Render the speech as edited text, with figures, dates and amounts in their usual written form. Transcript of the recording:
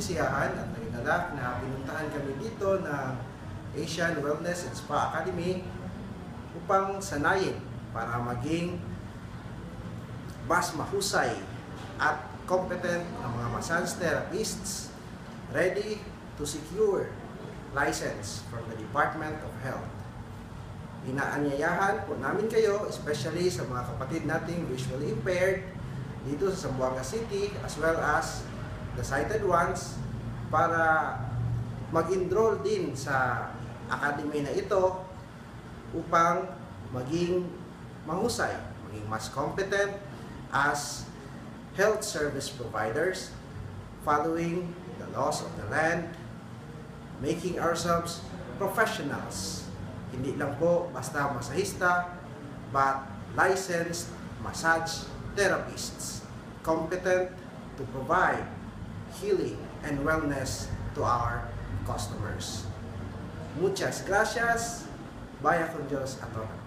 kasiyahan at naginalak na pinuntahan kami dito ng Asian Wellness and Spa Academy upang sanayin para maging mas mahusay at competent ng mga massage therapists ready to secure license from the Department of Health. Inaanyayahan po namin kayo, especially sa mga kapatid nating visually impaired dito sa Zamboanga City as well as the sighted ones para mag-enroll din sa academy na ito upang maging mahusay, maging mas competent as health service providers following the laws of the land, making ourselves professionals. Hindi lang po basta masahista, but licensed massage therapists, competent to provide healing and wellness to our customers. Muchas gracias. Vaya con Dios a todos.